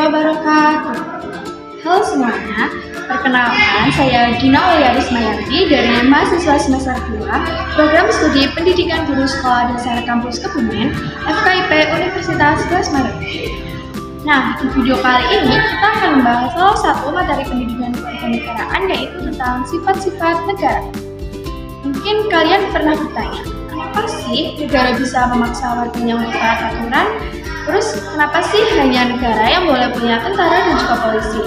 wabarakatuh. Halo semuanya, perkenalkan saya Dina Aulia Rismayanti dari mahasiswa semester 2 Program Studi Pendidikan Guru Sekolah Dasar Kampus Kebumen, FKIP Universitas Kelas Maret. Nah, di video kali ini kita akan membahas salah satu materi pendidikan kewarganegaraan, yaitu tentang sifat-sifat negara. Mungkin kalian pernah bertanya, kenapa sih negara bisa memaksa warganya untuk taat aturan? Terus kenapa sih hanya negara yang boleh punya tentara dan juga polisi?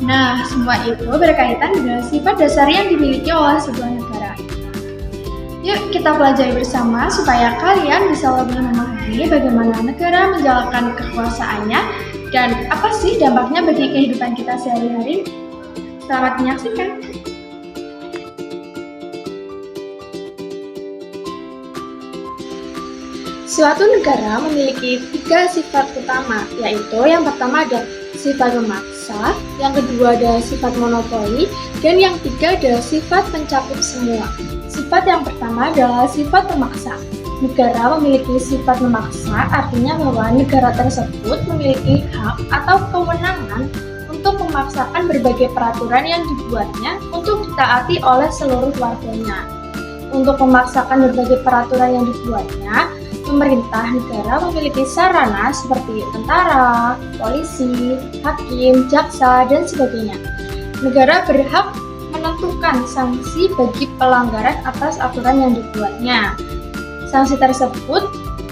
Nah, semua itu berkaitan dengan sifat dasar yang dimiliki oleh sebuah negara. Yuk kita pelajari bersama supaya kalian bisa lebih memahami bagaimana negara menjalankan kekuasaannya dan apa sih dampaknya bagi kehidupan kita sehari-hari. Selamat menyaksikan. Suatu negara memiliki 3 sifat utama, yaitu yang pertama ada sifat memaksa, yang kedua ada sifat monopoli, dan yang ketiga adalah sifat mencakup semua. Sifat yang pertama adalah sifat memaksa. Negara memiliki sifat memaksa, artinya bahwa negara tersebut memiliki hak atau kewenangan untuk memaksakan berbagai peraturan yang dibuatnya untuk ditaati oleh seluruh warganya. Untuk memaksakan berbagai peraturan yang dibuatnya, pemerintah negara memiliki sarana seperti tentara, polisi, hakim, jaksa, dan sebagainya. Negara berhak menentukan sanksi bagi pelanggaran atas aturan yang dibuatnya. Sanksi tersebut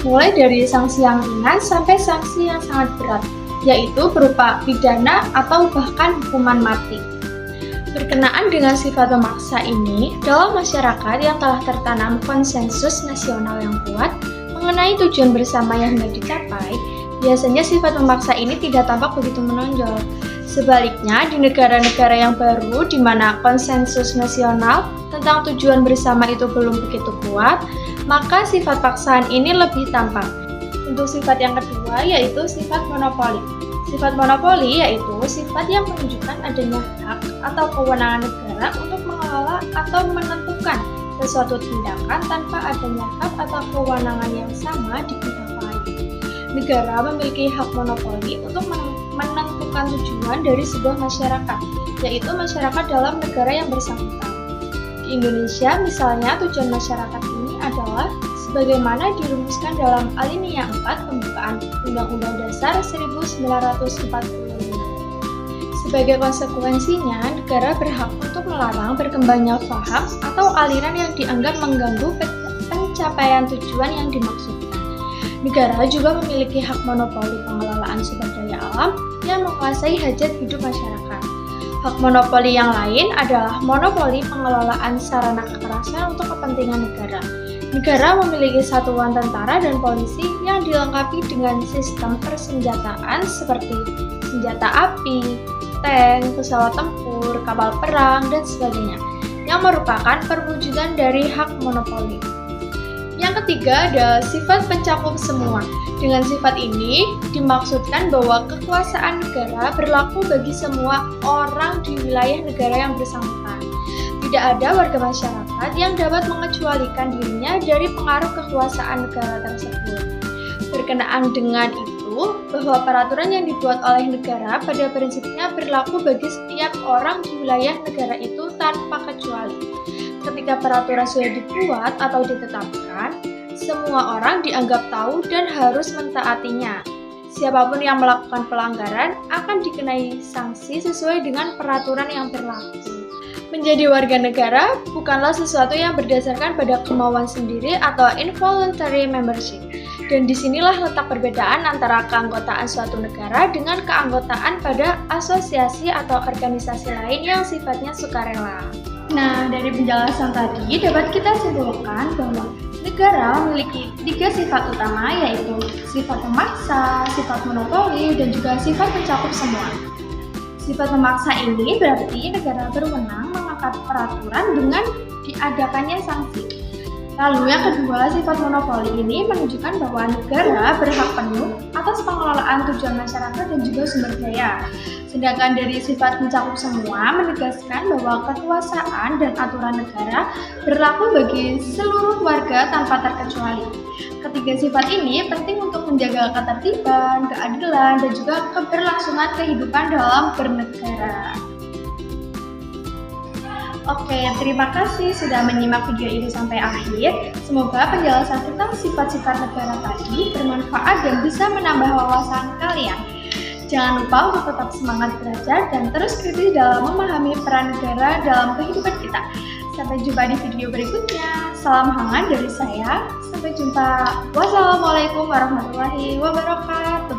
mulai dari sanksi yang ringan sampai sanksi yang sangat berat, yaitu berupa pidana atau bahkan hukuman mati. Berkenaan dengan sifat memaksa ini, dalam masyarakat yang telah tertanam konsensus nasional yang kuat mengenai tujuan bersama yang hendak dicapai, biasanya sifat memaksa ini tidak tampak begitu menonjol. Sebaliknya, di negara-negara yang baru di mana konsensus nasional tentang tujuan bersama itu belum begitu kuat, maka sifat paksaan ini lebih tampak. Untuk sifat yang kedua yaitu sifat monopoli. Sifat monopoli yaitu sifat yang menunjukkan adanya hak atau kewenangan negara untuk mengelola atau menentukan sesuatu tindakan tanpa adanya hak atau kewenangan yang sama di pihak lain. Negara memiliki hak monopoli untuk menentukan tujuan dari sebuah masyarakat, yaitu masyarakat dalam negara yang bersangkutan. Di Indonesia, misalnya, tujuan masyarakat ini adalah sebagaimana dirumuskan dalam alinea 4 pembukaan Undang-Undang Dasar 1945. Sebagai konsekuensinya, negara berhak untuk melarang berkembangnya paham atau aliran yang dianggap mengganggu pencapaian tujuan yang dimaksudkan. Negara juga memiliki hak monopoli pengelolaan sumber daya alam yang menguasai hajat hidup masyarakat. Hak monopoli yang lain adalah monopoli pengelolaan sarana kekerasan untuk kepentingan negara. Negara memiliki satuan tentara dan polisi yang dilengkapi dengan sistem persenjataan seperti senjata api, tank, pesawat tempur, kapal perang, dan sebagainya, yang merupakan perwujudan dari hak monopoli. Yang ketiga adalah sifat pencakup semua. Dengan sifat ini dimaksudkan bahwa kekuasaan negara berlaku bagi semua orang di wilayah negara yang bersangkutan. Tidak ada warga masyarakat yang dapat mengecualikan dirinya dari pengaruh kekuasaan negara tersebut. Berkenaan dengan itu, bahwa peraturan yang dibuat oleh negara pada prinsipnya berlaku bagi setiap orang di wilayah negara itu tanpa kecuali. Ketika peraturan sudah dibuat atau ditetapkan, semua orang dianggap tahu dan harus mentaatinya. Siapapun yang melakukan pelanggaran akan dikenai sanksi sesuai dengan peraturan yang berlaku. Menjadi warga negara bukanlah sesuatu yang berdasarkan pada kemauan sendiri atau involuntary membership. Dan disinilah letak perbedaan antara keanggotaan suatu negara dengan keanggotaan pada asosiasi atau organisasi lain yang sifatnya sukarela. Nah, dari penjelasan tadi dapat kita simpulkan bahwa negara memiliki 3 sifat utama, yaitu sifat memaksa, sifat monopoli, dan juga sifat mencakup semua. Sifat memaksa ini berarti negara berwenang mengangkat peraturan dengan diadakannya sanksi. Lalu yang kedua, sifat monopoli ini menunjukkan bahwa negara berhak penuh atas pengelolaan tujuan masyarakat dan juga sumber daya. Sedangkan dari sifat mencakup semua menegaskan bahwa kekuasaan dan aturan negara berlaku bagi seluruh warga tanpa terkecuali. Ketiga sifat ini penting untuk menjaga ketertiban, keadilan, dan juga keberlangsungan kehidupan dalam bernegara. Oke, terima kasih sudah menyimak video ini sampai akhir. Semoga penjelasan tentang sifat-sifat negara tadi bermanfaat dan bisa menambah wawasan kalian. Jangan lupa untuk tetap semangat belajar dan terus kritis dalam memahami peran negara dalam kehidupan kita. Sampai jumpa di video berikutnya. Salam hangat dari saya. Sampai jumpa. Wassalamualaikum warahmatullahi wabarakatuh.